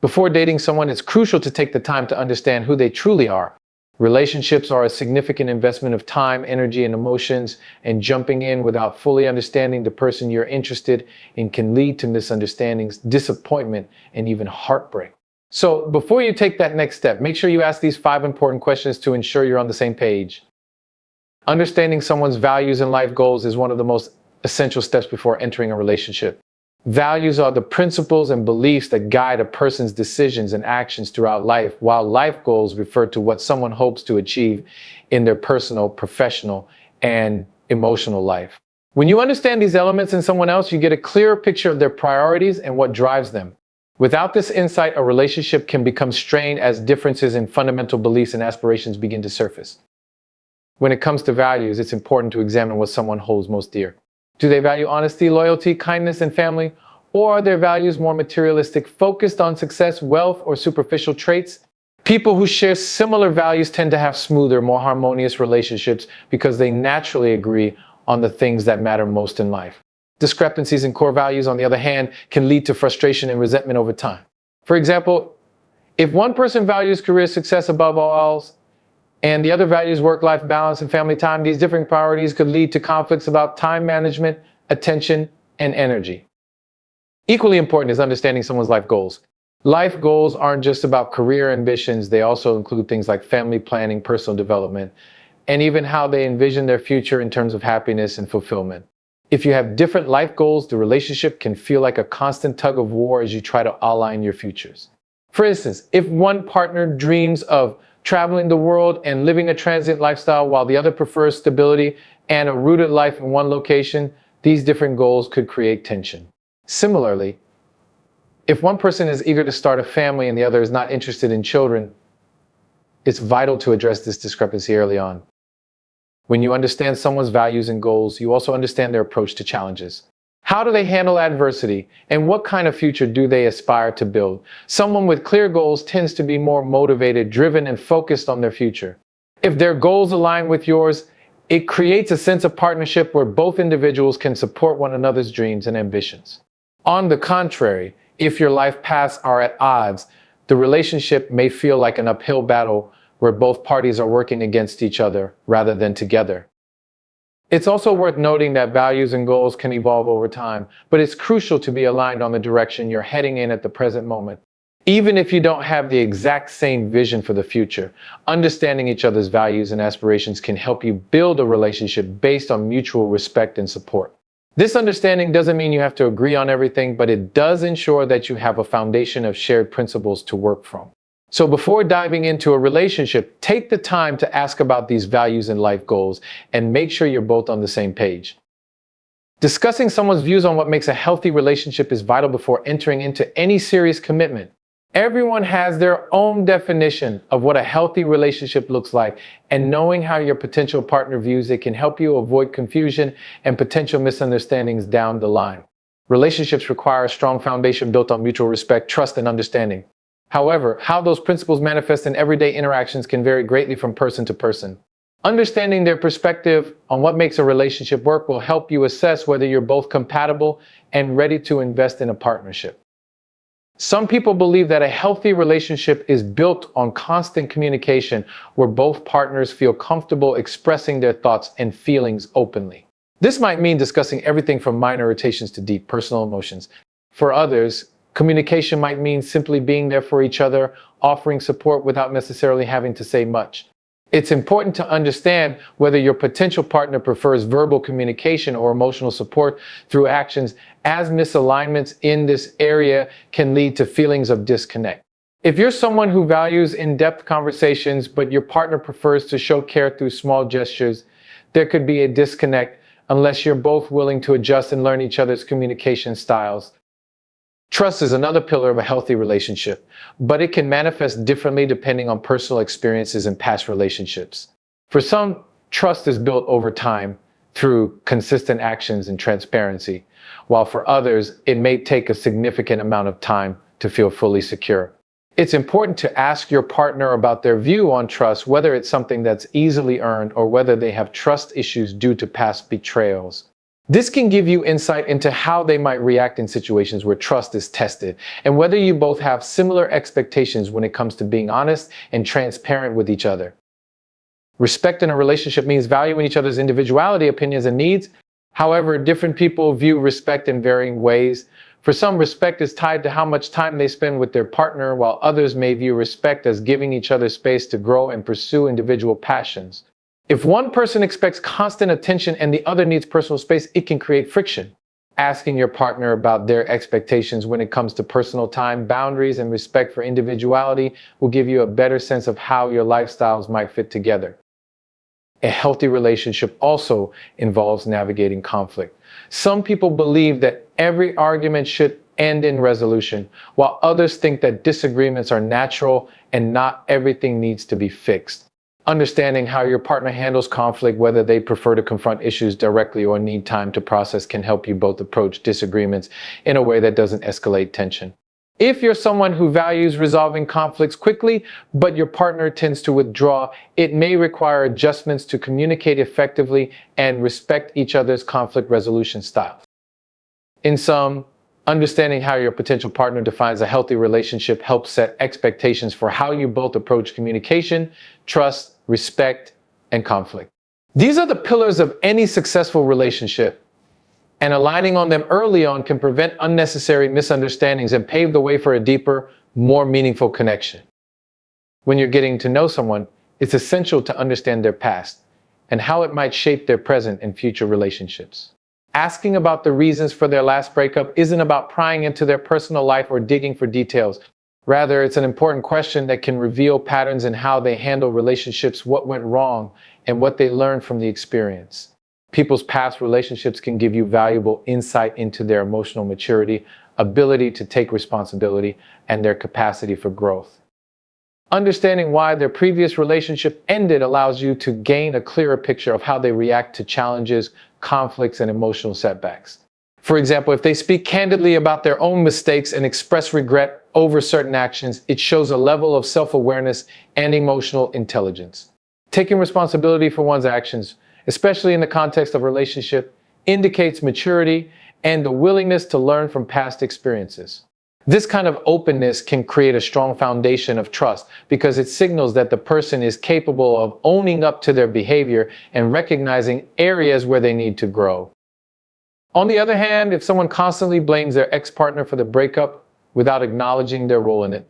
Before dating someone, it's crucial to take the time to understand who they truly are. Relationships are a significant investment of time, energy, and emotions, and jumping in without fully understanding the person you're interested in can lead to misunderstandings, disappointment, and even heartbreak. So before you take that next step, make sure you ask these 5 important questions to ensure you're on the same page. Understanding someone's values and life goals is one of the most essential steps before entering a relationship. Values are the principles and beliefs that guide a person's decisions and actions throughout life, while life goals refer to what someone hopes to achieve in their personal, professional, and emotional life. When you understand these elements in someone else, you get a clearer picture of their priorities and what drives them. Without this insight, a relationship can become strained as differences in fundamental beliefs and aspirations begin to surface. When it comes to values, it's important to examine what someone holds most dear. Do they value honesty, loyalty, kindness, and family? Or are their values more materialistic, focused on success, wealth, or superficial traits? People who share similar values tend to have smoother, more harmonious relationships because they naturally agree on the things that matter most in life. Discrepancies in core values, on the other hand, can lead to frustration and resentment over time. For example, if one person values career success above all else, and the other values work-life balance and family time, these differing priorities could lead to conflicts about time management, attention, and energy. Equally important is understanding someone's life goals. Life goals aren't just about career ambitions, they also include things like family planning, personal development, and even how they envision their future in terms of happiness and fulfillment. If you have different life goals, the relationship can feel like a constant tug of war as you try to align your futures. For instance, if one partner dreams of traveling the world and living a transient lifestyle while the other prefers stability and a rooted life in one location, these different goals could create tension. Similarly, if one person is eager to start a family and the other is not interested in children, it's vital to address this discrepancy early on. When you understand someone's values and goals, you also understand their approach to challenges. How do they handle adversity, and what kind of future do they aspire to build? Someone with clear goals tends to be more motivated, driven, and focused on their future. If their goals align with yours, it creates a sense of partnership where both individuals can support one another's dreams and ambitions. On the contrary, if your life paths are at odds, the relationship may feel like an uphill battle where both parties are working against each other rather than together. It's also worth noting that values and goals can evolve over time, but it's crucial to be aligned on the direction you're heading in at the present moment. Even if you don't have the exact same vision for the future, understanding each other's values and aspirations can help you build a relationship based on mutual respect and support. This understanding doesn't mean you have to agree on everything, but it does ensure that you have a foundation of shared principles to work from. So before diving into a relationship, take the time to ask about these values and life goals and make sure you're both on the same page. Discussing someone's views on what makes a healthy relationship is vital before entering into any serious commitment. Everyone has their own definition of what a healthy relationship looks like, and knowing how your potential partner views it can help you avoid confusion and potential misunderstandings down the line. Relationships require a strong foundation built on mutual respect, trust, and understanding. However, how those principles manifest in everyday interactions can vary greatly from person to person. Understanding their perspective on what makes a relationship work will help you assess whether you're both compatible and ready to invest in a partnership. Some people believe that a healthy relationship is built on constant communication where both partners feel comfortable expressing their thoughts and feelings openly. This might mean discussing everything from minor irritations to deep personal emotions. For others, communication might mean simply being there for each other, offering support without necessarily having to say much. It's important to understand whether your potential partner prefers verbal communication or emotional support through actions, as misalignments in this area can lead to feelings of disconnect. If you're someone who values in-depth conversations, but your partner prefers to show care through small gestures, there could be a disconnect unless you're both willing to adjust and learn each other's communication styles. Trust is another pillar of a healthy relationship, but it can manifest differently depending on personal experiences and past relationships. For some, trust is built over time through consistent actions and transparency, while for others, it may take a significant amount of time to feel fully secure. It's important to ask your partner about their view on trust, whether it's something that's easily earned or whether they have trust issues due to past betrayals. This can give you insight into how they might react in situations where trust is tested, and whether you both have similar expectations when it comes to being honest and transparent with each other. Respect in a relationship means valuing each other's individuality, opinions, and needs. However, different people view respect in varying ways. For some, respect is tied to how much time they spend with their partner, while others may view respect as giving each other space to grow and pursue individual passions. If one person expects constant attention and the other needs personal space, it can create friction. Asking your partner about their expectations when it comes to personal time, boundaries, and respect for individuality will give you a better sense of how your lifestyles might fit together. A healthy relationship also involves navigating conflict. Some people believe that every argument should end in resolution, while others think that disagreements are natural and not everything needs to be fixed. Understanding how your partner handles conflict, whether they prefer to confront issues directly or need time to process, can help you both approach disagreements in a way that doesn't escalate tension. If you're someone who values resolving conflicts quickly, but your partner tends to withdraw, it may require adjustments to communicate effectively and respect each other's conflict resolution styles. In sum, understanding how your potential partner defines a healthy relationship helps set expectations for how you both approach communication, trust, respect, and conflict. These are the pillars of any successful relationship, and aligning on them early on can prevent unnecessary misunderstandings and pave the way for a deeper, more meaningful connection. When you're getting to know someone, it's essential to understand their past and how it might shape their present and future relationships. Asking about the reasons for their last breakup isn't about prying into their personal life or digging for details. Rather, it's an important question that can reveal patterns in how they handle relationships, what went wrong, and what they learned from the experience. People's past relationships can give you valuable insight into their emotional maturity, ability to take responsibility, and their capacity for growth. Understanding why their previous relationship ended allows you to gain a clearer picture of how they react to challenges, conflicts, and emotional setbacks. For example, if they speak candidly about their own mistakes and express regret over certain actions, it shows a level of self-awareness and emotional intelligence. Taking responsibility for one's actions, especially in the context of a relationship, indicates maturity and the willingness to learn from past experiences. This kind of openness can create a strong foundation of trust because it signals that the person is capable of owning up to their behavior and recognizing areas where they need to grow. On the other hand, if someone constantly blames their ex-partner for the breakup without acknowledging their role in it,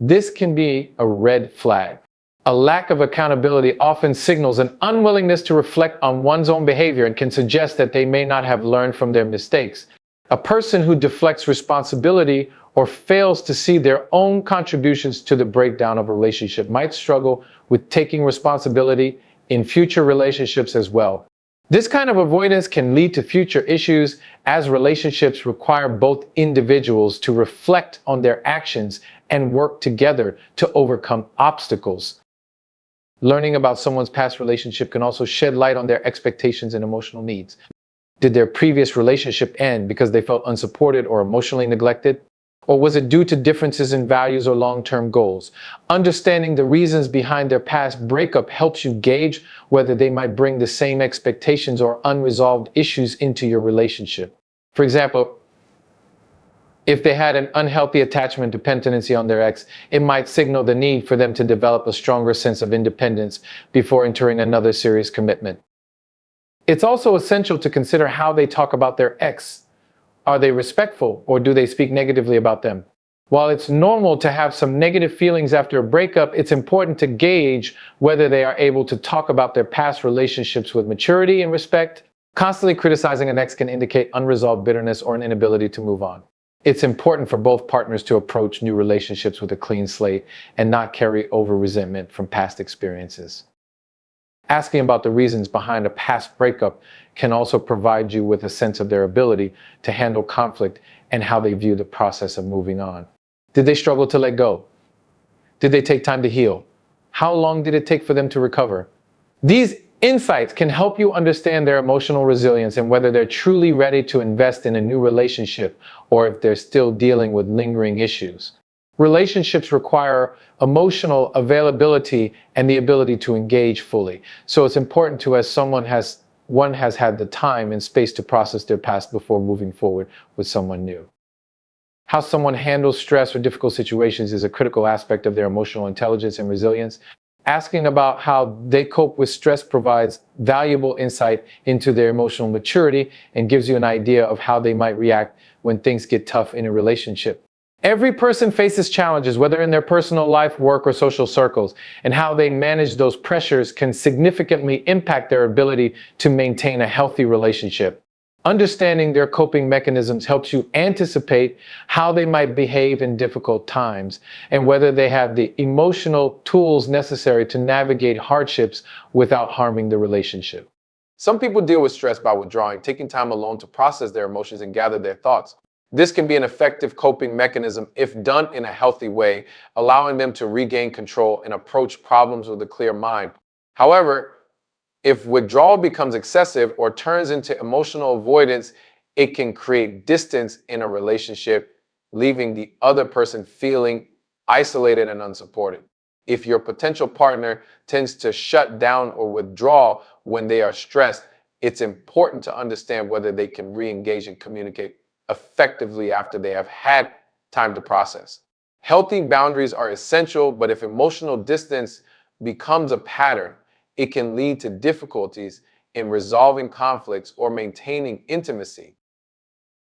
this can be a red flag. A lack of accountability often signals an unwillingness to reflect on one's own behavior and can suggest that they may not have learned from their mistakes. A person who deflects responsibility or fails to see their own contributions to the breakdown of a relationship might struggle with taking responsibility in future relationships as well. This kind of avoidance can lead to future issues as relationships require both individuals to reflect on their actions and work together to overcome obstacles. Learning about someone's past relationship can also shed light on their expectations and emotional needs. Did their previous relationship end because they felt unsupported or emotionally neglected? Or was it due to differences in values or long-term goals? Understanding the reasons behind their past breakup helps you gauge whether they might bring the same expectations or unresolved issues into your relationship. For example, if they had an unhealthy attachment dependency on their ex, it might signal the need for them to develop a stronger sense of independence before entering another serious commitment. It's also essential to consider how they talk about their ex. Are they respectful, or do they speak negatively about them? While it's normal to have some negative feelings after a breakup, it's important to gauge whether they are able to talk about their past relationships with maturity and respect. Constantly criticizing an ex can indicate unresolved bitterness or an inability to move on. It's important for both partners to approach new relationships with a clean slate and not carry over resentment from past experiences. Asking about the reasons behind a past breakup can also provide you with a sense of their ability to handle conflict and how they view the process of moving on. Did they struggle to let go? Did they take time to heal? How long did it take for them to recover? These insights can help you understand their emotional resilience and whether they're truly ready to invest in a new relationship or if they're still dealing with lingering issues. Relationships require emotional availability and the ability to engage fully. So it's important to, as someone has one has had the time and space to process their past before moving forward with someone new. How someone handles stress or difficult situations is a critical aspect of their emotional intelligence and resilience. Asking about how they cope with stress provides valuable insight into their emotional maturity and gives you an idea of how they might react when things get tough in a relationship. Every person faces challenges, whether in their personal life, work, or social circles, and how they manage those pressures can significantly impact their ability to maintain a healthy relationship. Understanding their coping mechanisms helps you anticipate how they might behave in difficult times and whether they have the emotional tools necessary to navigate hardships without harming the relationship. Some people deal with stress by withdrawing, taking time alone to process their emotions and gather their thoughts. This can be an effective coping mechanism if done in a healthy way, allowing them to regain control and approach problems with a clear mind. However, if withdrawal becomes excessive or turns into emotional avoidance, it can create distance in a relationship, leaving the other person feeling isolated and unsupported. If your potential partner tends to shut down or withdraw when they are stressed, it's important to understand whether they can re-engage and communicate effectively after they have had time to process. Healthy boundaries are essential, but if emotional distance becomes a pattern, it can lead to difficulties in resolving conflicts or maintaining intimacy.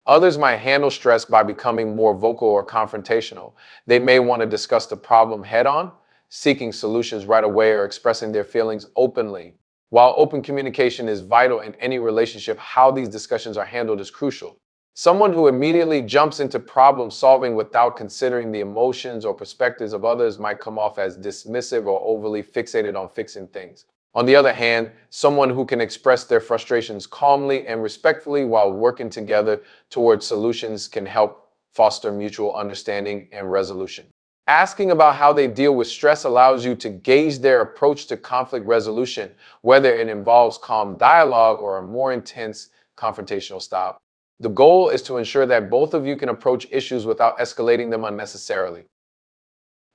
Others might handle stress by becoming more vocal or confrontational. They may want to discuss the problem head on, seeking solutions right away or expressing their feelings openly. While open communication is vital in any relationship, how these discussions are handled is crucial. Someone who immediately jumps into problem solving without considering the emotions or perspectives of others might come off as dismissive or overly fixated on fixing things. On the other hand, someone who can express their frustrations calmly and respectfully while working together towards solutions can help foster mutual understanding and resolution. Asking about how they deal with stress allows you to gauge their approach to conflict resolution, whether it involves calm dialogue or a more intense confrontational style. The goal is to ensure that both of you can approach issues without escalating them unnecessarily.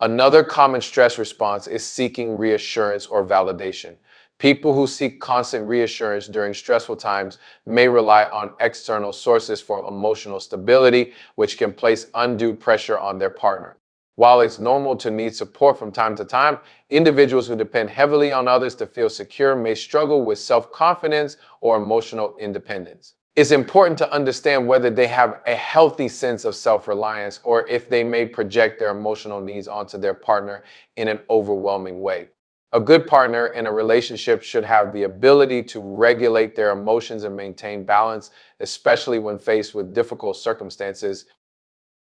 Another common stress response is seeking reassurance or validation. People who seek constant reassurance during stressful times may rely on external sources for emotional stability, which can place undue pressure on their partner. While it's normal to need support from time to time, individuals who depend heavily on others to feel secure may struggle with self-confidence or emotional independence. It's important to understand whether they have a healthy sense of self-reliance or if they may project their emotional needs onto their partner in an overwhelming way. A good partner in a relationship should have the ability to regulate their emotions and maintain balance, especially when faced with difficult circumstances.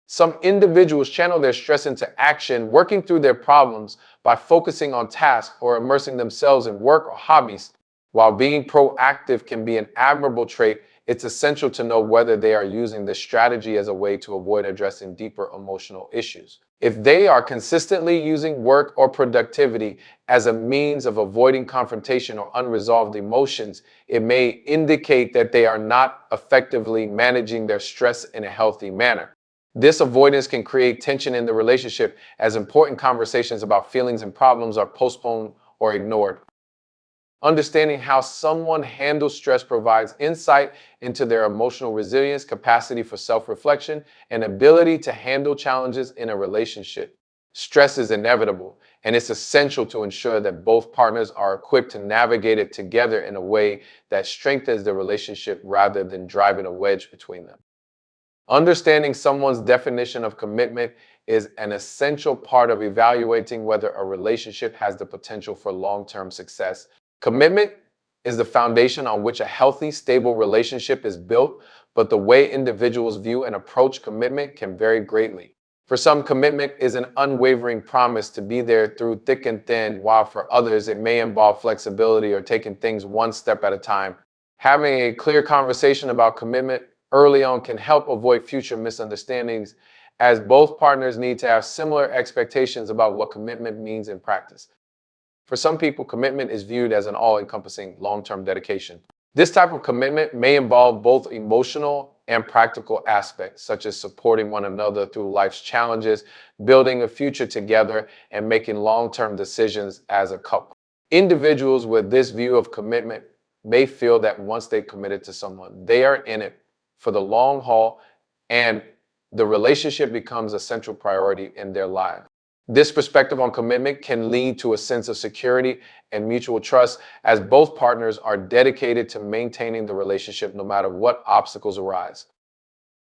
Some individuals channel their stress into action, working through their problems by focusing on tasks or immersing themselves in work or hobbies. While being proactive can be an admirable trait, it's essential to know whether they are using this strategy as a way to avoid addressing deeper emotional issues. If they are consistently using work or productivity as a means of avoiding confrontation or unresolved emotions, it may indicate that they are not effectively managing their stress in a healthy manner. This avoidance can create tension in the relationship as important conversations about feelings and problems are postponed or ignored. Understanding how someone handles stress provides insight into their emotional resilience, capacity for self-reflection, and ability to handle challenges in a relationship. Stress is inevitable, and it's essential to ensure that both partners are equipped to navigate it together in a way that strengthens the relationship rather than driving a wedge between them. Understanding someone's definition of commitment is an essential part of evaluating whether a relationship has the potential for long-term success. Commitment is the foundation on which a healthy, stable relationship is built, but the way individuals view and approach commitment can vary greatly. For some, commitment is an unwavering promise to be there through thick and thin, while for others, it may involve flexibility or taking things one step at a time. Having a clear conversation about commitment early on can help avoid future misunderstandings, as both partners need to have similar expectations about what commitment means in practice. For some people, commitment is viewed as an all-encompassing long-term dedication. This type of commitment may involve both emotional and practical aspects, such as supporting one another through life's challenges, building a future together, and making long-term decisions as a couple. Individuals with this view of commitment may feel that once they committed to someone, they are in it for the long haul, and the relationship becomes a central priority in their life. This perspective on commitment can lead to a sense of security and mutual trust, as both partners are dedicated to maintaining the relationship no matter what obstacles arise.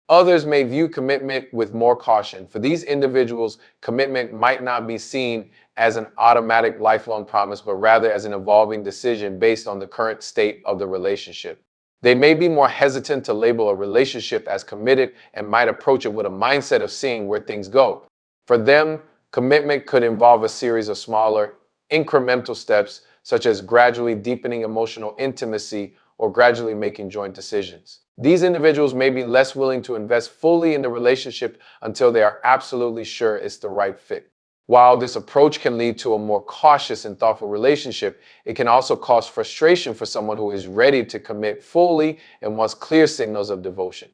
Others may view commitment with more caution. For these individuals, commitment might not be seen as an automatic lifelong promise, but rather as an evolving decision based on the current state of the relationship. They may be more hesitant to label a relationship as committed and might approach it with a mindset of seeing where things go. For them, commitment could involve a series of smaller, incremental steps, such as gradually deepening emotional intimacy or gradually making joint decisions. These individuals may be less willing to invest fully in the relationship until they are absolutely sure it's the right fit. While this approach can lead to a more cautious and thoughtful relationship, it can also cause frustration for someone who is ready to commit fully and wants clear signals of devotion.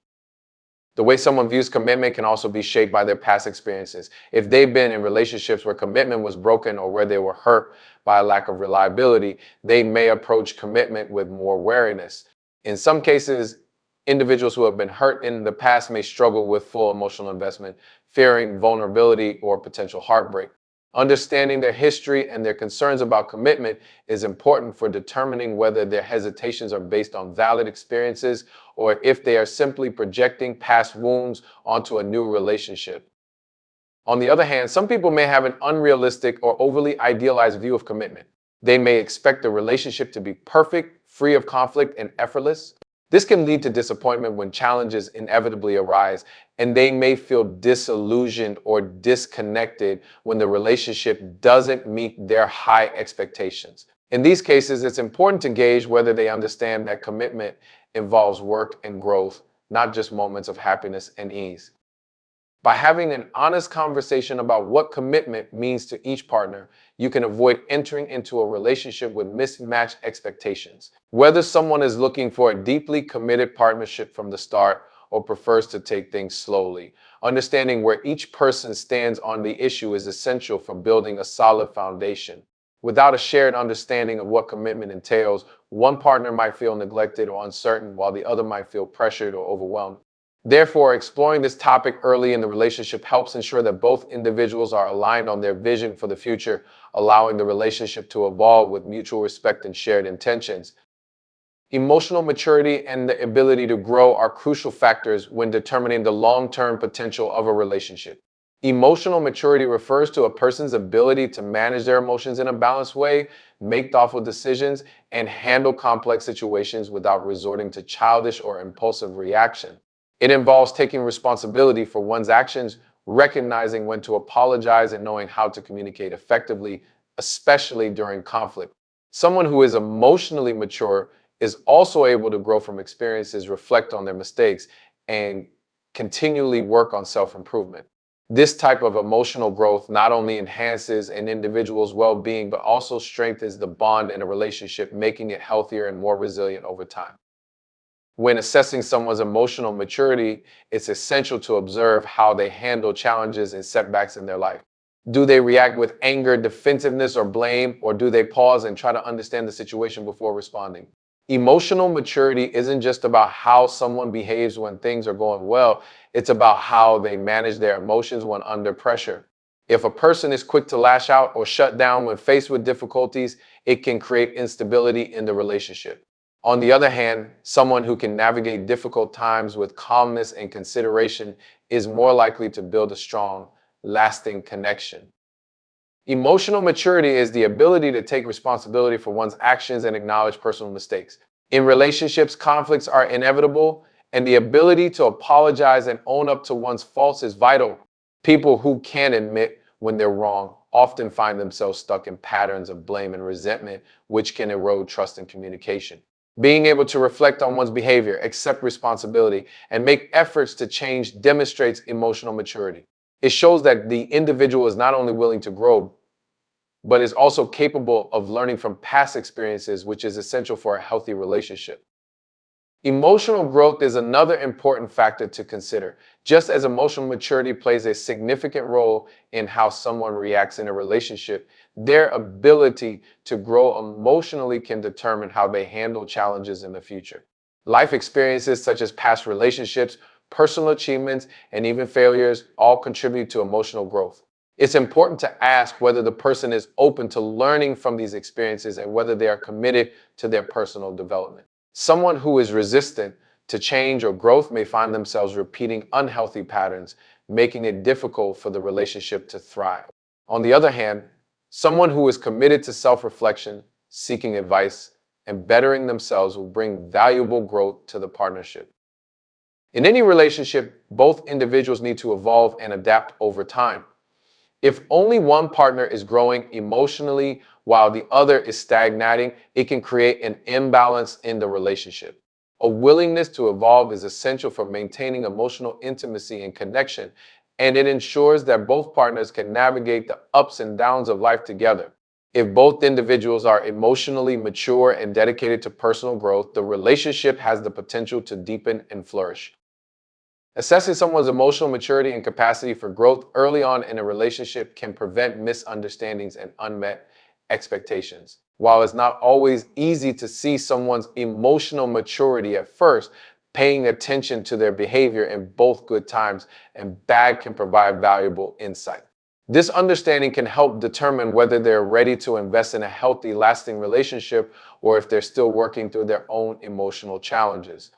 The way someone views commitment can also be shaped by their past experiences. If they've been in relationships where commitment was broken or where they were hurt by a lack of reliability, they may approach commitment with more wariness. In some cases, individuals who have been hurt in the past may struggle with full emotional investment, fearing vulnerability or potential heartbreak. Understanding their history and their concerns about commitment is important for determining whether their hesitations are based on valid experiences or if they are simply projecting past wounds onto a new relationship. On the other hand, some people may have an unrealistic or overly idealized view of commitment. They may expect the relationship to be perfect, free of conflict, and effortless. This can lead to disappointment when challenges inevitably arise, and they may feel disillusioned or disconnected when the relationship doesn't meet their high expectations. In these cases, it's important to gauge whether they understand that commitment involves work and growth, not just moments of happiness and ease. By having an honest conversation about what commitment means to each partner, you can avoid entering into a relationship with mismatched expectations. Whether someone is looking for a deeply committed partnership from the start or prefers to take things slowly, understanding where each person stands on the issue is essential for building a solid foundation. Without a shared understanding of what commitment entails, one partner might feel neglected or uncertain, while the other might feel pressured or overwhelmed. Therefore, exploring this topic early in the relationship helps ensure that both individuals are aligned on their vision for the future, allowing the relationship to evolve with mutual respect and shared intentions. Emotional maturity and the ability to grow are crucial factors when determining the long-term potential of a relationship. Emotional maturity refers to a person's ability to manage their emotions in a balanced way, make thoughtful decisions, and handle complex situations without resorting to childish or impulsive reaction. It involves taking responsibility for one's actions, recognizing when to apologize, and knowing how to communicate effectively, especially during conflict. Someone who is emotionally mature is also able to grow from experiences, reflect on their mistakes, and continually work on self-improvement. This type of emotional growth not only enhances an individual's well-being, but also strengthens the bond in a relationship, making it healthier and more resilient over time. When assessing someone's emotional maturity, it's essential to observe how they handle challenges and setbacks in their life. Do they react with anger, defensiveness, or blame, or do they pause and try to understand the situation before responding? Emotional maturity isn't just about how someone behaves when things are going well, it's about how they manage their emotions when under pressure. If a person is quick to lash out or shut down when faced with difficulties, it can create instability in the relationship. On the other hand, someone who can navigate difficult times with calmness and consideration is more likely to build a strong, lasting connection. Emotional maturity is the ability to take responsibility for one's actions and acknowledge personal mistakes. In relationships, conflicts are inevitable, and the ability to apologize and own up to one's faults is vital. People who can admit when they're wrong often find themselves stuck in patterns of blame and resentment, which can erode trust and communication. Being able to reflect on one's behavior, accept responsibility, and make efforts to change demonstrates emotional maturity. It shows that the individual is not only willing to grow, but is also capable of learning from past experiences, which is essential for a healthy relationship. Emotional growth is another important factor to consider. Just as emotional maturity plays a significant role in how someone reacts in a relationship, their ability to grow emotionally can determine how they handle challenges in the future. Life experiences such as past relationships, personal achievements, and even failures all contribute to emotional growth. It's important to ask whether the person is open to learning from these experiences and whether they are committed to their personal development. Someone who is resistant to change or growth may find themselves repeating unhealthy patterns, making it difficult for the relationship to thrive. On the other hand, someone who is committed to self-reflection, seeking advice, and bettering themselves will bring valuable growth to the partnership. In any relationship, both individuals need to evolve and adapt over time. If only one partner is growing emotionally while the other is stagnating, it can create an imbalance in the relationship. A willingness to evolve is essential for maintaining emotional intimacy and connection, and it ensures that both partners can navigate the ups and downs of life together. If both individuals are emotionally mature and dedicated to personal growth, the relationship has the potential to deepen and flourish. Assessing someone's emotional maturity and capacity for growth early on in a relationship can prevent misunderstandings and unmet expectations. While it's not always easy to see someone's emotional maturity at first, paying attention to their behavior in both good times and bad can provide valuable insight. This understanding can help determine whether they're ready to invest in a healthy, lasting relationship or if they're still working through their own emotional challenges.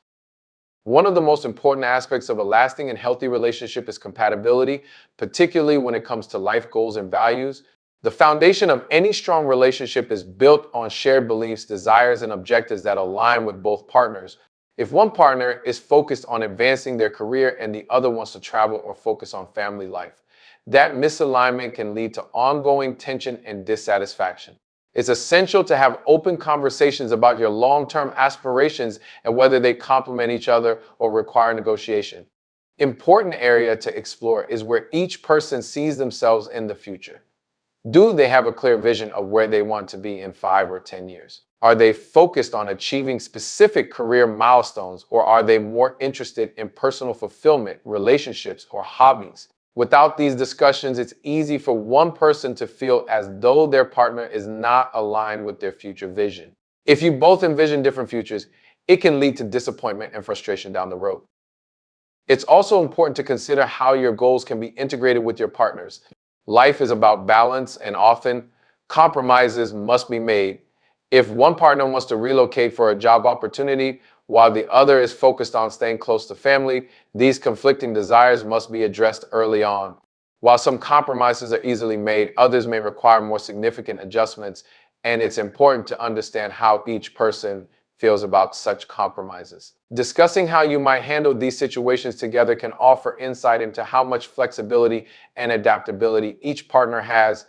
One of the most important aspects of a lasting and healthy relationship is compatibility, particularly when it comes to life goals and values. The foundation of any strong relationship is built on shared beliefs, desires, and objectives that align with both partners. If one partner is focused on advancing their career and the other wants to travel or focus on family life, that misalignment can lead to ongoing tension and dissatisfaction. It's essential to have open conversations about your long-term aspirations and whether they complement each other or require negotiation. Important area to explore is where each person sees themselves in the future. Do they have a clear vision of where they want to be in 5 or 10 years? Are they focused on achieving specific career milestones, or are they more interested in personal fulfillment, relationships, or hobbies? Without these discussions, it's easy for one person to feel as though their partner is not aligned with their future vision. If you both envision different futures, it can lead to disappointment and frustration down the road. It's also important to consider how your goals can be integrated with your partner's. Life is about balance, and often compromises must be made. If one partner wants to relocate for a job opportunity while the other is focused on staying close to family, these conflicting desires must be addressed early on. While some compromises are easily made, others may require more significant adjustments, and it's important to understand how each person feels about such compromises. Discussing how you might handle these situations together can offer insight into how much flexibility and adaptability each partner has.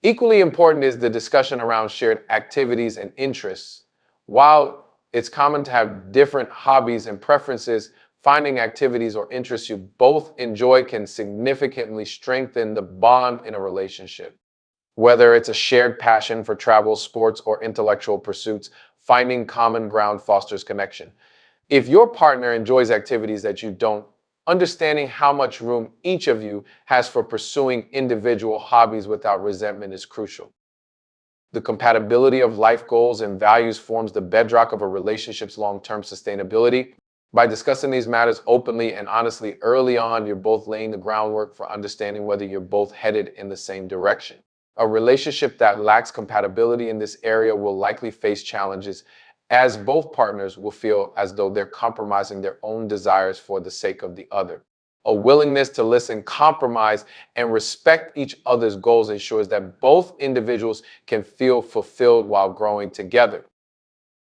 Equally important is the discussion around shared activities and interests. While it's common to have different hobbies and preferences, finding activities or interests you both enjoy can significantly strengthen the bond in a relationship. Whether it's a shared passion for travel, sports, or intellectual pursuits, finding common ground fosters connection. If your partner enjoys activities that you don't, understanding how much room each of you has for pursuing individual hobbies without resentment is crucial. The compatibility of life goals and values forms the bedrock of a relationship's long-term sustainability. By discussing these matters openly and honestly early on, you're both laying the groundwork for understanding whether you're both headed in the same direction. A relationship that lacks compatibility in this area will likely face challenges, as both partners will feel as though they're compromising their own desires for the sake of the other. A willingness to listen, compromise, and respect each other's goals ensures that both individuals can feel fulfilled while growing together.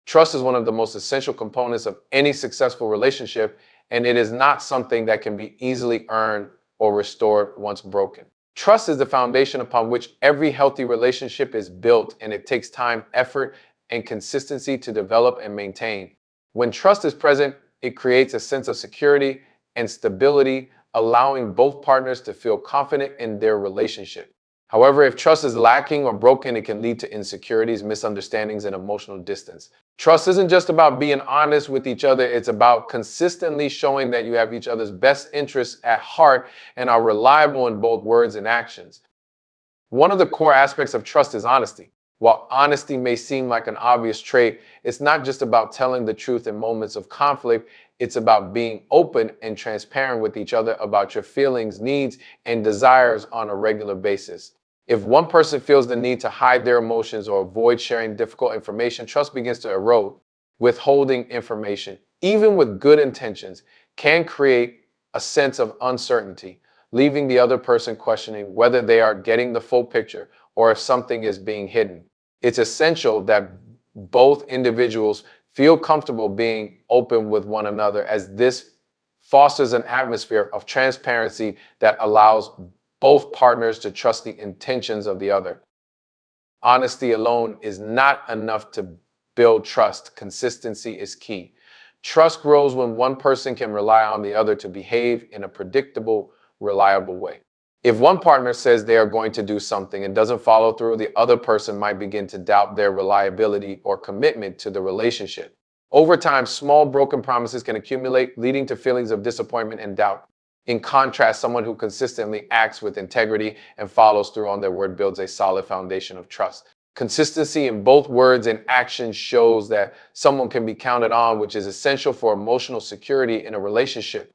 Trust is one of the most essential components of any successful relationship, and it is not something that can be easily earned or restored once broken. Trust is the foundation upon which every healthy relationship is built, and it takes time, effort, and consistency to develop and maintain. When trust is present, it creates a sense of security and stability, allowing both partners to feel confident in their relationship. However, if trust is lacking or broken, it can lead to insecurities, misunderstandings, and emotional distance. Trust isn't just about being honest with each other, it's about consistently showing that you have each other's best interests at heart and are reliable in both words and actions. One of the core aspects of trust is honesty. While honesty may seem like an obvious trait, it's not just about telling the truth in moments of conflict, it's about being open and transparent with each other about your feelings, needs, and desires on a regular basis. If one person feels the need to hide their emotions or avoid sharing difficult information, trust begins to erode. Withholding information, even with good intentions, can create a sense of uncertainty, leaving the other person questioning whether they are getting the full picture or if something is being hidden. It's essential that both individuals feel comfortable being open with one another, as this fosters an atmosphere of transparency that allows both partners to trust the intentions of the other. Honesty alone is not enough to build trust. Consistency is key. Trust grows when one person can rely on the other to behave in a predictable, reliable way. If one partner says they are going to do something and doesn't follow through, the other person might begin to doubt their reliability or commitment to the relationship. Over time, small broken promises can accumulate, leading to feelings of disappointment and doubt. In contrast, someone who consistently acts with integrity and follows through on their word builds a solid foundation of trust. Consistency in both words and actions shows that someone can be counted on, which is essential for emotional security in a relationship.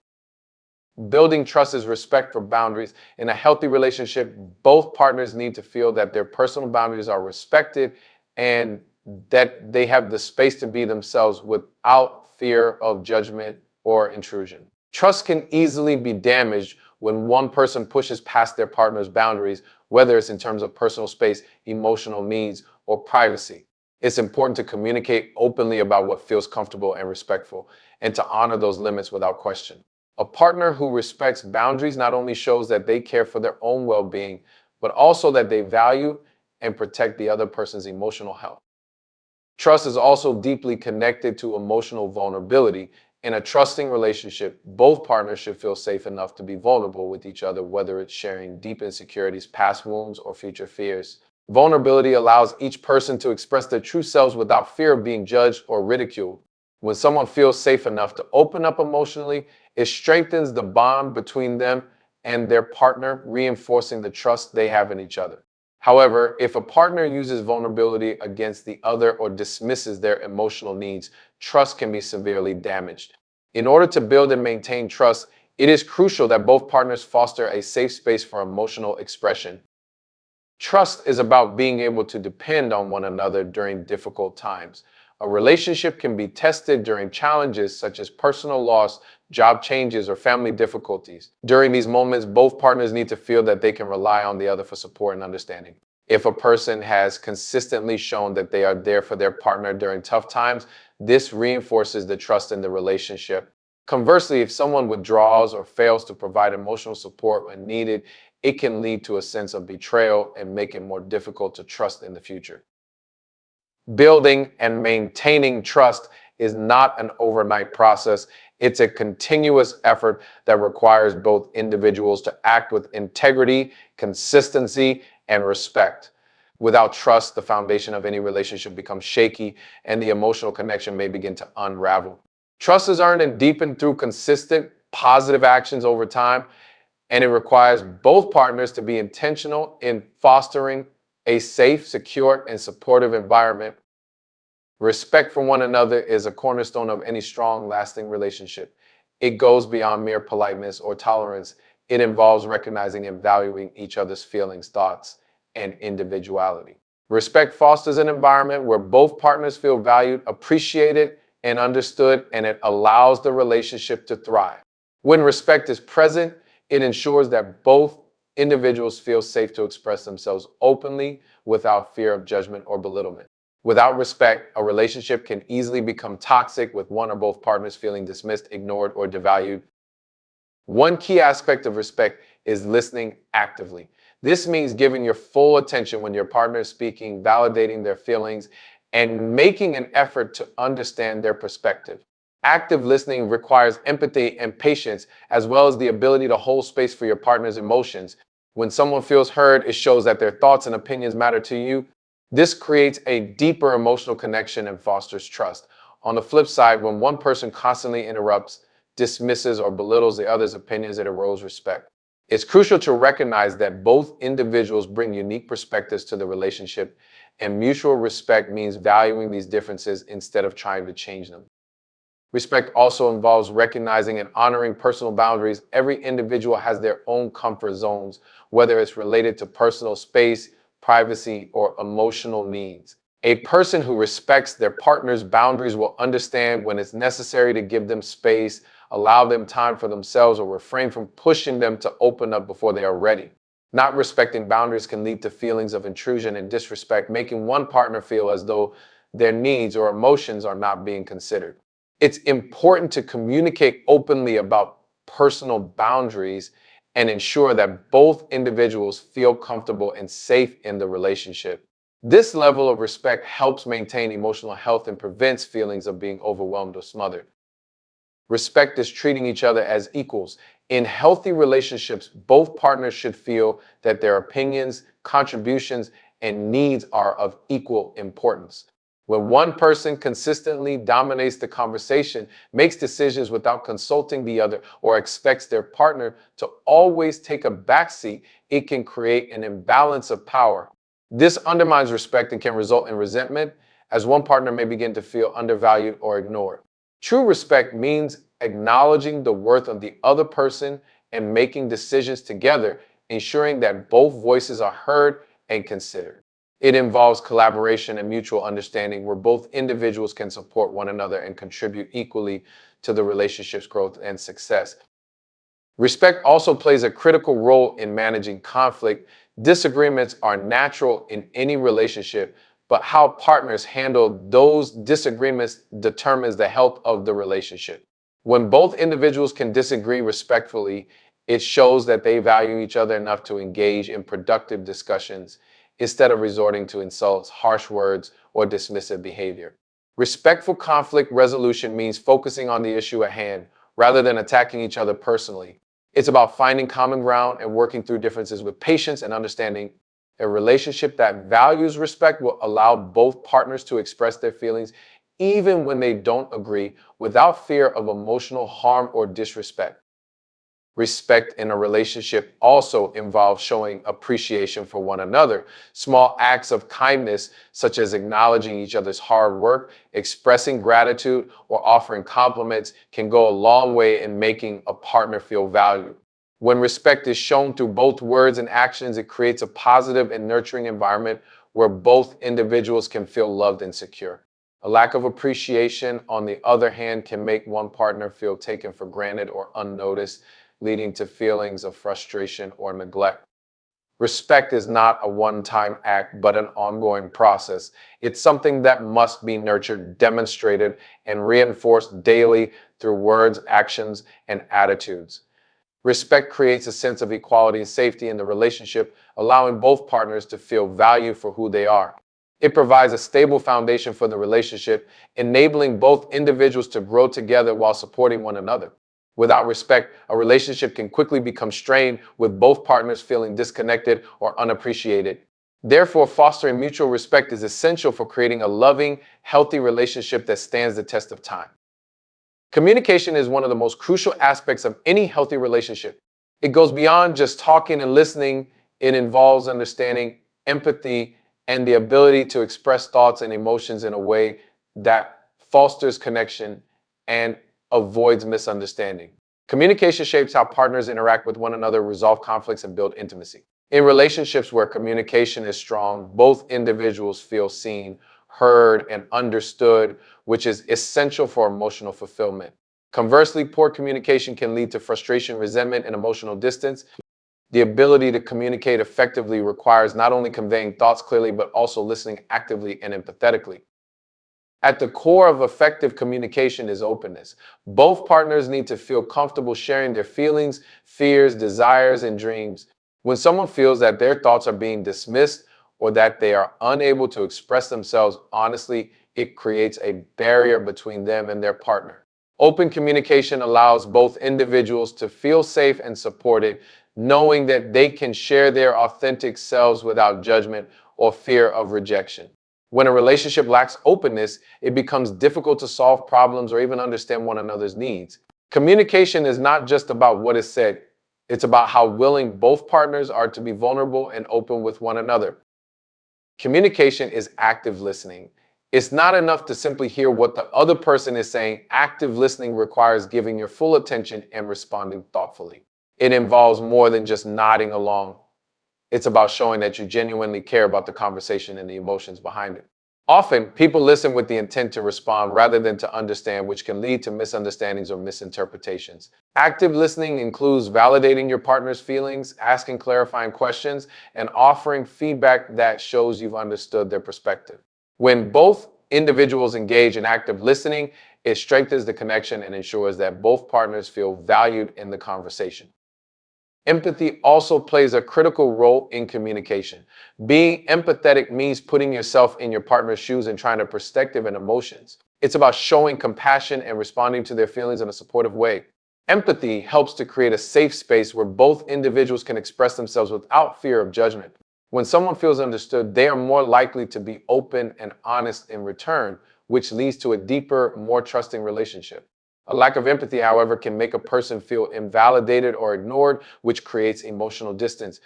Building trust is respect for boundaries. In a healthy relationship, both partners need to feel that their personal boundaries are respected and that they have the space to be themselves without fear of judgment or intrusion. Trust can easily be damaged when one person pushes past their partner's boundaries, whether it's in terms of personal space, emotional needs, or privacy. It's important to communicate openly about what feels comfortable and respectful, and to honor those limits without question. A partner who respects boundaries not only shows that they care for their own well-being, but also that they value and protect the other person's emotional health. Trust is also deeply connected to emotional vulnerability. In a trusting relationship, both partners should feel safe enough to be vulnerable with each other, whether it's sharing deep insecurities, past wounds, or future fears. Vulnerability allows each person to express their true selves without fear of being judged or ridiculed. When someone feels safe enough to open up emotionally, it strengthens the bond between them and their partner, reinforcing the trust they have in each other. However, if a partner uses vulnerability against the other or dismisses their emotional needs, trust can be severely damaged. In order to build and maintain trust, it is crucial that both partners foster a safe space for emotional expression. Trust is about being able to depend on one another during difficult times. A relationship can be tested during challenges such as personal loss, job changes, or family difficulties. During these moments, both partners need to feel that they can rely on the other for support and understanding. If a person has consistently shown that they are there for their partner during tough times, this reinforces the trust in the relationship. Conversely, if someone withdraws or fails to provide emotional support when needed, it can lead to a sense of betrayal and make it more difficult to trust in the future. Building and maintaining trust is not an overnight process. It's a continuous effort that requires both individuals to act with integrity, consistency, and respect. Without trust, the foundation of any relationship becomes shaky and the emotional connection may begin to unravel. Trust is earned and deepened through consistent, positive actions over time, and it requires both partners to be intentional in fostering a safe, secure, and supportive environment. Respect for one another is a cornerstone of any strong, lasting relationship. It goes beyond mere politeness or tolerance. It involves recognizing and valuing each other's feelings, thoughts, and individuality. Respect fosters an environment where both partners feel valued, appreciated, and understood, and it allows the relationship to thrive. When respect is present, it ensures that both individuals feel safe to express themselves openly without fear of judgment or belittlement. Without respect, a relationship can easily become toxic, with one or both partners feeling dismissed, ignored, or devalued. One key aspect of respect is listening actively. This means giving your full attention when your partner is speaking, validating their feelings, and making an effort to understand their perspective. Active listening requires empathy and patience, as well as the ability to hold space for your partner's emotions. When someone feels heard, it shows that their thoughts and opinions matter to you. This creates a deeper emotional connection and fosters trust. On the flip side, when one person constantly interrupts, dismisses, or belittles the other's opinions, it erodes respect. It's crucial to recognize that both individuals bring unique perspectives to the relationship, and mutual respect means valuing these differences instead of trying to change them. Respect also involves recognizing and honoring personal boundaries. Every individual has their own comfort zones, whether it's related to personal space, privacy, or emotional needs. A person who respects their partner's boundaries will understand when it's necessary to give them space, allow them time for themselves, or refrain from pushing them to open up before they are ready. Not respecting boundaries can lead to feelings of intrusion and disrespect, making one partner feel as though their needs or emotions are not being considered. It's important to communicate openly about personal boundaries and ensure that both individuals feel comfortable and safe in the relationship. This level of respect helps maintain emotional health and prevents feelings of being overwhelmed or smothered. Respect is treating each other as equals. In healthy relationships, both partners should feel that their opinions, contributions, and needs are of equal importance. When one person consistently dominates the conversation, makes decisions without consulting the other, or expects their partner to always take a backseat, it can create an imbalance of power. This undermines respect and can result in resentment, as one partner may begin to feel undervalued or ignored. True respect means acknowledging the worth of the other person and making decisions together, ensuring that both voices are heard and considered. It involves collaboration and mutual understanding where both individuals can support one another and contribute equally to the relationship's growth and success. Respect also plays a critical role in managing conflict. Disagreements are natural in any relationship, but how partners handle those disagreements determines the health of the relationship. When both individuals can disagree respectfully, it shows that they value each other enough to engage in productive discussions instead of resorting to insults, harsh words, or dismissive behavior. Respectful conflict resolution means focusing on the issue at hand rather than attacking each other personally. It's about finding common ground and working through differences with patience and understanding. A relationship that values respect will allow both partners to express their feelings even when they don't agree without fear of emotional harm or disrespect. Respect in a relationship also involves showing appreciation for one another. Small acts of kindness, such as acknowledging each other's hard work, expressing gratitude, or offering compliments, can go a long way in making a partner feel valued. When respect is shown through both words and actions, it creates a positive and nurturing environment where both individuals can feel loved and secure. A lack of appreciation, on the other hand, can make one partner feel taken for granted or unnoticed, leading to feelings of frustration or neglect. Respect is not a one-time act, but an ongoing process. It's something that must be nurtured, demonstrated, and reinforced daily through words, actions, and attitudes. Respect creates a sense of equality and safety in the relationship, allowing both partners to feel valued for who they are. It provides a stable foundation for the relationship, enabling both individuals to grow together while supporting one another. Without respect, a relationship can quickly become strained, with both partners feeling disconnected or unappreciated. Therefore, fostering mutual respect is essential for creating a loving, healthy relationship that stands the test of time. Communication is one of the most crucial aspects of any healthy relationship. It goes beyond just talking and listening. It involves understanding, empathy, and the ability to express thoughts and emotions in a way that fosters connection and avoids misunderstanding. Communication shapes how partners interact with one another, resolve conflicts, and build intimacy. In relationships where communication is strong, both individuals feel seen, heard, and understood, which is essential for emotional fulfillment. Conversely, poor communication can lead to frustration, resentment, and emotional distance. The ability to communicate effectively requires not only conveying thoughts clearly, but also listening actively and empathetically. At the core of effective communication is openness. Both partners need to feel comfortable sharing their feelings, fears, desires, and dreams. When someone feels that their thoughts are being dismissed or that they are unable to express themselves honestly, it creates a barrier between them and their partner. Open communication allows both individuals to feel safe and supported, knowing that they can share their authentic selves without judgment or fear of rejection. When a relationship lacks openness, it becomes difficult to solve problems or even understand one another's needs. Communication is not just about what is said, it's about how willing both partners are to be vulnerable and open with one another. Communication is active listening. It's not enough to simply hear what the other person is saying. Active listening requires giving your full attention and responding thoughtfully. It involves more than just nodding along. It's about showing that you genuinely care about the conversation and the emotions behind it. Often, people listen with the intent to respond rather than to understand, which can lead to misunderstandings or misinterpretations. Active listening includes validating your partner's feelings, asking clarifying questions, and offering feedback that shows you've understood their perspective. When both individuals engage in active listening, it strengthens the connection and ensures that both partners feel valued in the conversation. Empathy also plays a critical role in communication. Being empathetic means putting yourself in your partner's shoes and trying to perspective and emotions. It's about showing compassion and responding to their feelings in a supportive way. Empathy helps to create a safe space where both individuals can express themselves without fear of judgment. When someone feels understood, they are more likely to be open and honest in return, which leads to a deeper, more trusting relationship. A lack of empathy, however, can make a person feel invalidated or ignored, which creates emotional distance.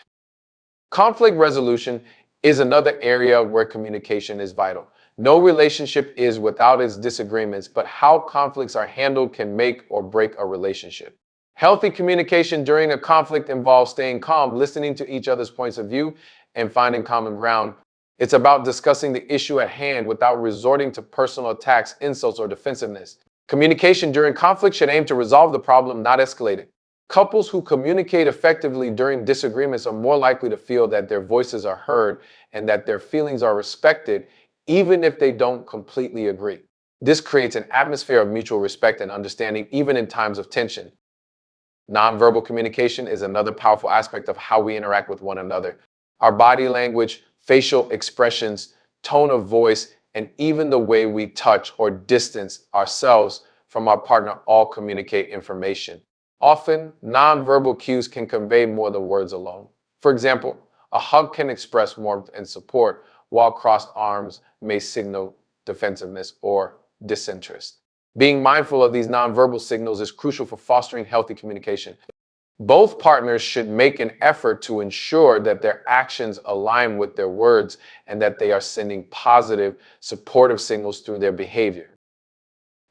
Conflict resolution is another area where communication is vital. No relationship is without its disagreements, but how conflicts are handled can make or break a relationship. Healthy communication during a conflict involves staying calm, listening to each other's points of view, and finding common ground. It's about discussing the issue at hand without resorting to personal attacks, insults, or defensiveness. Communication during conflict should aim to resolve the problem, not escalate it. Couples who communicate effectively during disagreements are more likely to feel that their voices are heard and that their feelings are respected, even if they don't completely agree. This creates an atmosphere of mutual respect and understanding, even in times of tension. Nonverbal communication is another powerful aspect of how we interact with one another. Our body language, facial expressions, tone of voice, and even the way we touch or distance ourselves from our partner all communicate information. Often, nonverbal cues can convey more than words alone. For example, a hug can express warmth and support, while crossed arms may signal defensiveness or disinterest. Being mindful of these nonverbal signals is crucial for fostering healthy communication. Both partners should make an effort to ensure that their actions align with their words and that they are sending positive, supportive signals through their behavior.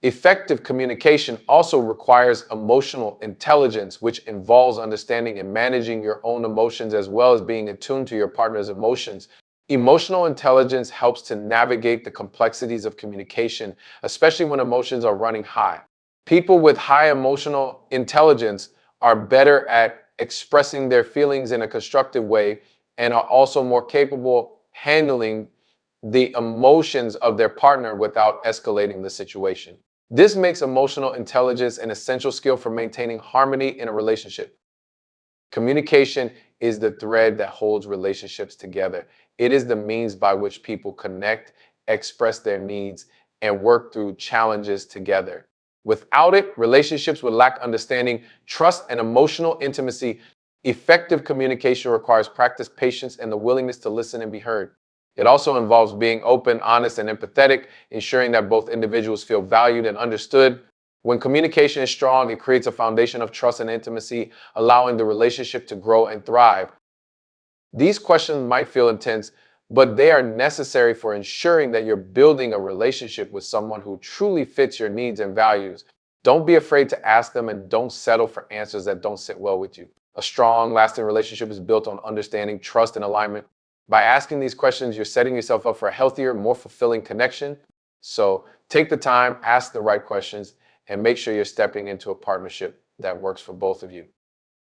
Effective communication also requires emotional intelligence, which involves understanding and managing your own emotions as well as being attuned to your partner's emotions. Emotional intelligence helps to navigate the complexities of communication, especially when emotions are running high. People with high emotional intelligence are better at expressing their feelings in a constructive way and are also more capable handling the emotions of their partner without escalating the situation. This makes emotional intelligence an essential skill for maintaining harmony in a relationship. Communication is the thread that holds relationships together. It is the means by which people connect, express their needs, and work through challenges together. Without it, relationships would lack understanding, trust, and emotional intimacy. Effective communication requires practice, patience, and the willingness to listen and be heard. It also involves being open, honest, and empathetic, ensuring that both individuals feel valued and understood. When communication is strong, it creates a foundation of trust and intimacy, allowing the relationship to grow and thrive. These questions might feel intense, but they are necessary for ensuring that you're building a relationship with someone who truly fits your needs and values. Don't be afraid to ask them and don't settle for answers that don't sit well with you. A strong, lasting relationship is built on understanding, trust, and alignment. By asking these questions, you're setting yourself up for a healthier, more fulfilling connection. So take the time, ask the right questions, and make sure you're stepping into a partnership that works for both of you.